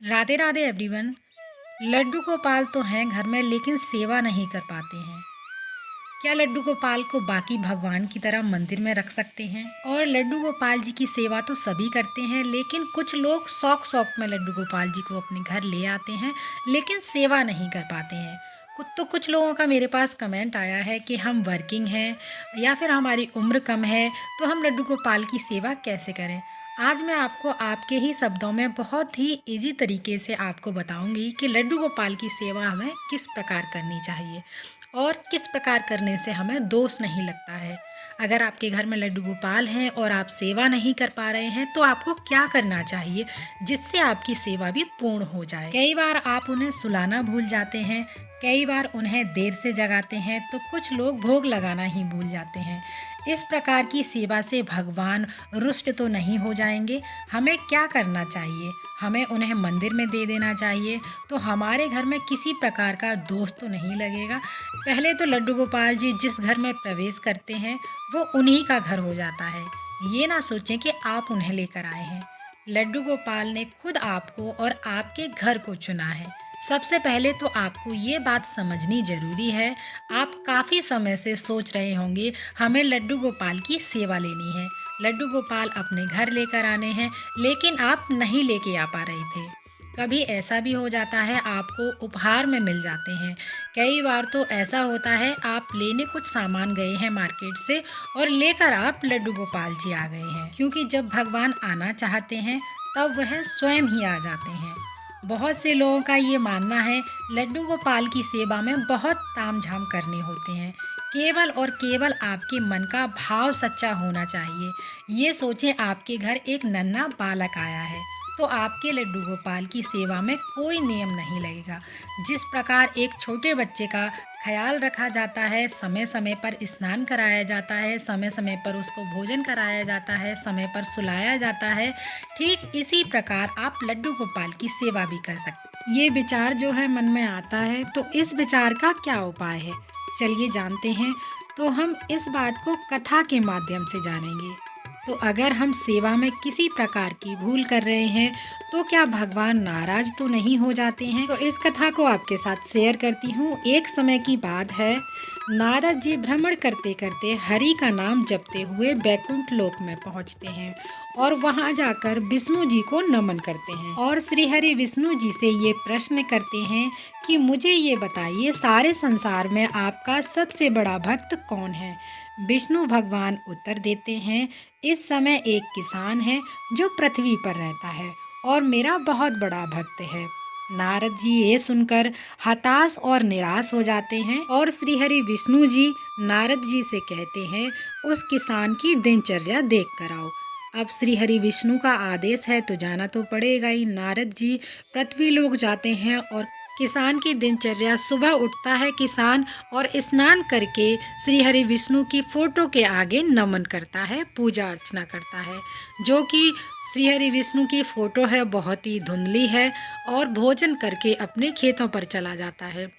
Radhe Radhe everyone. Laddu Gopal तो हैं घर में लेकिन सेवा नहीं कर पाते हैं। क्या लड्डू गोपाल को बाकी भगवान की तरह मंदिर में रख सकते हैं? और लड्डू गोपाल जी की सेवा तो सभी करते हैं, लेकिन कुछ लोग शौक शौक में लड्डू गोपाल जी को अपने घर ले आते हैं लेकिन सेवा नहीं कर पाते हैं। कुछ लोगों का मेरे पास कमेंट आया है कि हम वर्किंग हैं या फिर हमारी उम्र कम है, तो हम लड्डू गोपाल की सेवा कैसे करें। आज मैं आपको आपके ही शब्दों में बहुत ही इजी तरीके से आपको बताऊंगी कि लड्डू गोपाल की सेवा हमें किस प्रकार करनी चाहिए और किस प्रकार करने से हमें दोष नहीं लगता है। अगर आपके घर में लड्डू गोपाल हैं और आप सेवा नहीं कर पा रहे हैं तो आपको क्या करना चाहिए जिससे आपकी सेवा भी पूर्ण हो जाए। कई बार आप उन्हें सुलाना भूल जाते हैं, कई बार उन्हें देर से जगाते हैं, तो कुछ लोग भोग लगाना ही भूल जाते हैं। इस प्रकार की सेवा से भगवान रुष्ट तो नहीं हो जाएंगे। हमें क्या करना चाहिए? हमें उन्हें मंदिर में दे देना चाहिए, तो हमारे घर में किसी प्रकार का दोष तो नहीं लगेगा। पहले तो लड्डू गोपाल जी जिस घर में प्रवेश करते हैं वो उन्हीं का घर हो जाता है। ये ना सोचें कि आप उन्हें लेकर आए हैं। लड्डू गोपाल ने खुद आपको और आपके घर को चुना है। सबसे पहले तो आपको ये बात समझनी ज़रूरी है। आप काफ़ी समय से सोच रहे होंगे हमें लड्डू गोपाल की सेवा लेनी है, लड्डू गोपाल अपने घर लेकर आने हैं, लेकिन आप नहीं लेके आ पा रहे थे। कभी ऐसा भी हो जाता है आपको उपहार में मिल जाते हैं। कई बार तो ऐसा होता है आप लेने कुछ सामान गए हैं मार्केट से और लेकर आप लड्डू गोपाल जी आ गए हैं, क्योंकि जब भगवान आना चाहते हैं तब वह स्वयं ही आ जाते हैं। बहुत से लोगों का ये मानना है लड्डू गोपाल की सेवा में बहुत तामझाम करने होते हैं। केवल और केवल आपके मन का भाव सच्चा होना चाहिए। ये सोचें आपके घर एक नन्हा बालक आया है तो आपके लड्डू गोपाल की सेवा में कोई नियम नहीं लगेगा। जिस प्रकार एक छोटे बच्चे का ख्याल रखा जाता है, समय समय पर स्नान कराया जाता है, समय समय पर उसको भोजन कराया जाता है, समय पर सुलाया जाता है, ठीक इसी प्रकार आप लड्डू गोपाल की सेवा भी कर सकते हैं। ये विचार जो है मन में आता है, तो इस विचार का क्या उपाय है, चलिए जानते हैं। तो हम इस बात को कथा के माध्यम से जानेंगे। तो अगर हम सेवा में किसी प्रकार की भूल कर रहे हैं तो क्या भगवान नाराज तो नहीं हो जाते हैं? तो इस कथा को आपके साथ शेयर करती हूँ। एक समय की बात है, नारद जी भ्रमण करते करते हरि का नाम जपते हुए बैकुंठ लोक में पहुँचते हैं और वहाँ जाकर विष्णु जी को नमन करते हैं और श्री हरि विष्णु जी से ये प्रश्न करते हैं कि मुझे ये बताइए, सारे संसार में आपका सबसे बड़ा भक्त कौन है? विष्णु भगवान उत्तर देते हैं, इस समय एक किसान है जो पृथ्वी पर रहता है और मेरा बहुत बड़ा भक्त है। नारद जी ये सुनकर हताश और निराश हो जाते हैं और श्री हरि विष्णु जी नारद जी से कहते हैं, उस किसान की दिनचर्या देख कर आओ। अब श्री हरि विष्णु का आदेश है तो जाना तो पड़ेगा ही। नारद जी पृथ्वी लोक जाते हैं और किसान की दिनचर्या, सुबह उठता है किसान और स्नान करके श्री हरि विष्णु की फ़ोटो के आगे नमन करता है, पूजा अर्चना करता है। जो कि श्री हरि विष्णु की फ़ोटो है बहुत ही धुंधली है, और भोजन करके अपने खेतों पर चला जाता है।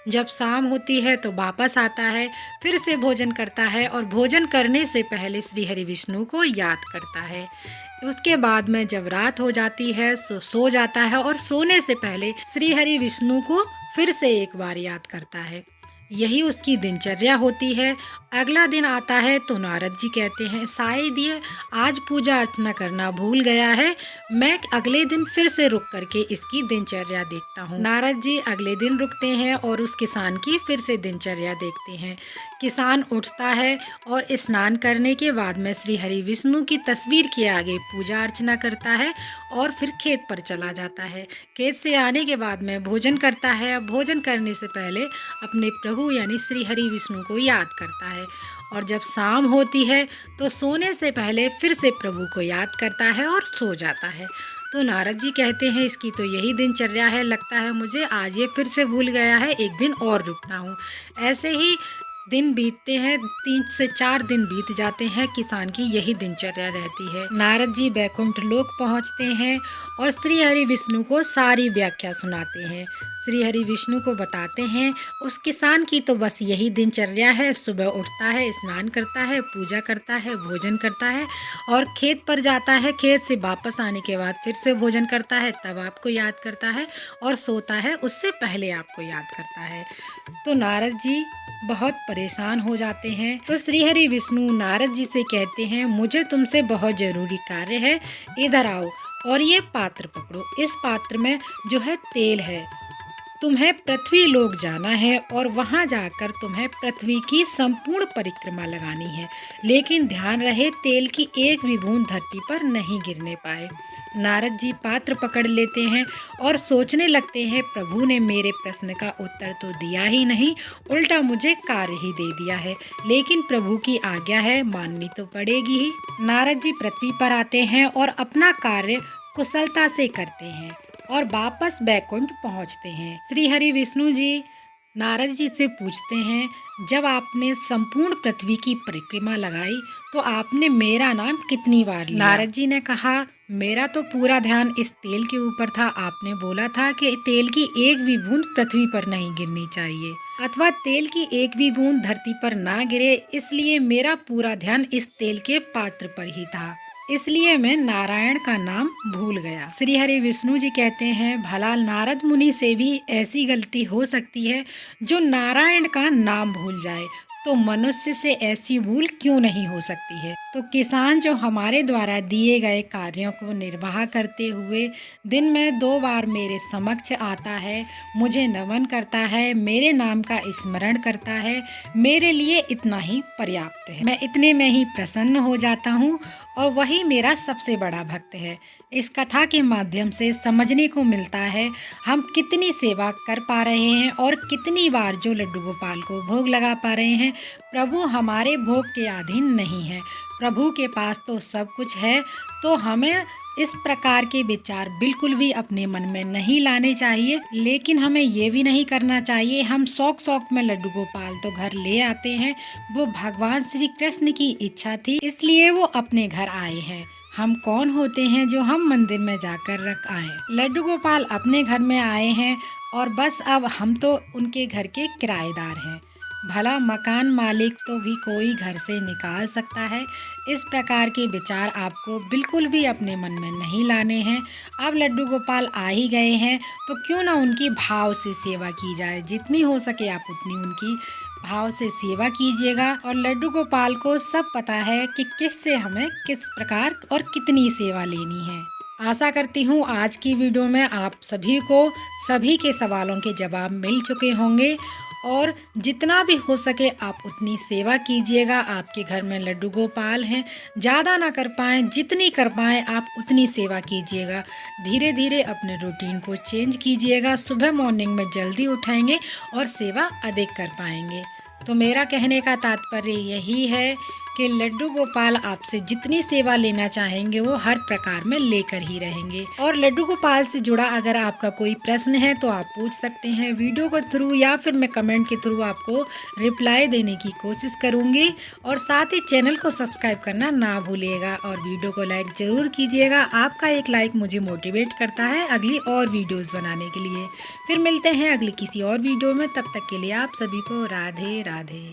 जब शाम होती है तो वापस आता है, फिर से भोजन करता है और भोजन करने से पहले श्री हरि विष्णु को याद करता है। उसके बाद में जब रात हो जाती है सो जाता है और सोने से पहले श्री हरि विष्णु को फिर से एक बार याद करता है। यही उसकी दिनचर्या होती है। अगला दिन आता है तो नारद जी कहते हैं, शायद ये आज पूजा अर्चना करना भूल गया है, मैं अगले दिन फिर से रुक करके इसकी दिनचर्या देखता हूँ। नारद जी अगले दिन रुकते हैं और उस किसान की फिर से दिनचर्या देखते हैं। किसान उठता है और स्नान करने के बाद में श्री हरि विष्णु की तस्वीर के आगे पूजा अर्चना करता है और फिर खेत पर चला जाता है। खेत से आने के बाद में भोजन करता है। भोजन करने से पहले अपने प्रभु यानी श्री हरि विष्णु को याद करता है और जब शाम होती है तो सोने से पहले फिर से प्रभु को याद करता है और सो जाता है। तो नारद जी कहते हैं, इसकी तो यही दिनचर्या है, लगता है मुझे आज ये फिर से भूल गया है, एक दिन और रुकता हूँ। ऐसे ही दिन बीतते हैं, 3 से 4 दिन बीत जाते हैं, किसान की यही दिनचर्या रहती है। नारद जी बैकुंठ लोक पहुँचते हैं और श्री हरि विष्णु को सारी व्याख्या सुनाते हैं। श्री हरि विष्णु को बताते हैं उस किसान की तो बस यही दिनचर्या है। सुबह उठता है, स्नान करता है, पूजा करता है, भोजन करता है और खेत पर जाता है। खेत से वापस आने के बाद फिर से भोजन करता है, तब आपको याद करता है और सोता है, उससे पहले आपको याद करता है। तो नारद जी बहुत परेशान हो जाते हैं। तो श्री हरि विष्णु नारद जी से कहते हैं, मुझे तुमसे बहुत ज़रूरी कार्य है, इधर आओ और ये पात्र पकड़ो। इस पात्र में जो है तेल है। तुम्हें पृथ्वी लोक जाना है और वहां जाकर तुम्हें पृथ्वी की संपूर्ण परिक्रमा लगानी है, लेकिन ध्यान रहे तेल की एक भी बूंद धरती पर नहीं गिरने पाए। नारद जी पात्र पकड़ लेते हैं और सोचने लगते हैं, प्रभु ने मेरे प्रश्न का उत्तर तो दिया ही नहीं, उल्टा मुझे कार्य ही दे दिया है, लेकिन प्रभु की आज्ञा है, माननी तो पड़ेगी ही। नारद जी पृथ्वी पर आते हैं और अपना कार्य कुशलता से करते हैं और वापस बैकुंठ पहुंचते हैं। श्री हरि विष्णु जी नारद जी से पूछते हैं, जब आपने संपूर्ण पृथ्वी की परिक्रमा लगाई तो आपने मेरा नाम कितनी बार लिया? नारद जी ने कहा, मेरा तो पूरा ध्यान इस तेल के ऊपर था। आपने बोला था कि तेल की एक भी बूंद पृथ्वी पर नहीं गिरनी चाहिए अथवा तेल की एक भी बूंद धरती पर ना गिरे, इसलिए मेरा पूरा ध्यान इस तेल के पात्र पर ही था, इसलिए मैं नारायण का नाम भूल गया। श्री हरि विष्णु जी कहते हैं, भला नारद मुनि से भी ऐसी गलती हो सकती है जो नारायण का नाम भूल जाए, तो मनुष्य से ऐसी भूल क्यों नहीं हो सकती है। तो किसान जो हमारे द्वारा दिए गए कार्यों को निर्वाह करते हुए दिन में 2 बार मेरे समक्ष आता है, मुझे नमन करता है, मेरे नाम का स्मरण करता है, मेरे लिए इतना ही पर्याप्त है। मैं इतने में ही प्रसन्न हो जाता हूँ और वही मेरा सबसे बड़ा भक्त है। इस कथा के माध्यम से समझने को मिलता है हम कितनी सेवा कर पा रहे हैं और कितनी बार जो लड्डू गोपाल को भोग लगा पा रहे हैं। प्रभु हमारे भोग के अधीन नहीं है, प्रभु के पास तो सब कुछ है। तो हमें इस प्रकार के विचार बिल्कुल भी अपने मन में नहीं लाने चाहिए, लेकिन हमें ये भी नहीं करना चाहिए हम शौक में लड्डू गोपाल तो घर ले आते हैं, वो भगवान श्री कृष्ण की इच्छा थी इसलिए वो अपने घर आए हैं। हम कौन होते हैं जो हम मंदिर में जाकर रख आए? लड्डू गोपाल अपने घर में आए हैं और बस अब हम तो उनके घर के किराएदार हैं। भला मकान मालिक तो भी कोई घर से निकाल सकता है। इस प्रकार के विचार आपको बिल्कुल भी अपने मन में नहीं लाने हैं। अब लड्डू गोपाल आ ही गए हैं तो क्यों ना उनकी भाव से सेवा की जाए, जितनी हो सके आप उतनी उनकी भाव से सेवा कीजिएगा। और लड्डू गोपाल को सब पता है कि किससे हमें किस प्रकार और कितनी सेवा लेनी है। आशा करती हूँ आज की वीडियो में आप सभी को सभी के सवालों के जवाब मिल चुके होंगे और जितना भी हो सके आप उतनी सेवा कीजिएगा। आपके घर में लड्डू गोपाल हैं, ज़्यादा ना कर पाएँ, जितनी कर पाएँ आप उतनी सेवा कीजिएगा। धीरे धीरे अपने रूटीन को चेंज कीजिएगा। सुबह मॉर्निंग में जल्दी उठाएंगे और सेवा अधिक कर पाएंगे। तो मेरा कहने का तात्पर्य यही है कि लड्डू गोपाल आपसे जितनी सेवा लेना चाहेंगे वो हर प्रकार में लेकर ही रहेंगे। और लड्डू गोपाल से जुड़ा अगर आपका कोई प्रश्न है तो आप पूछ सकते हैं वीडियो के थ्रू या फिर मैं कमेंट के थ्रू आपको रिप्लाई देने की कोशिश करूंगी। और साथ ही चैनल को सब्सक्राइब करना ना भूलिएगा और वीडियो को लाइक ज़रूर कीजिएगा। आपका एक लाइक मुझे मोटिवेट करता है अगली और वीडियोज़ बनाने के लिए। फिर मिलते हैं अगली किसी और वीडियो में, तब तक के लिए आप सभी को राधे राधे।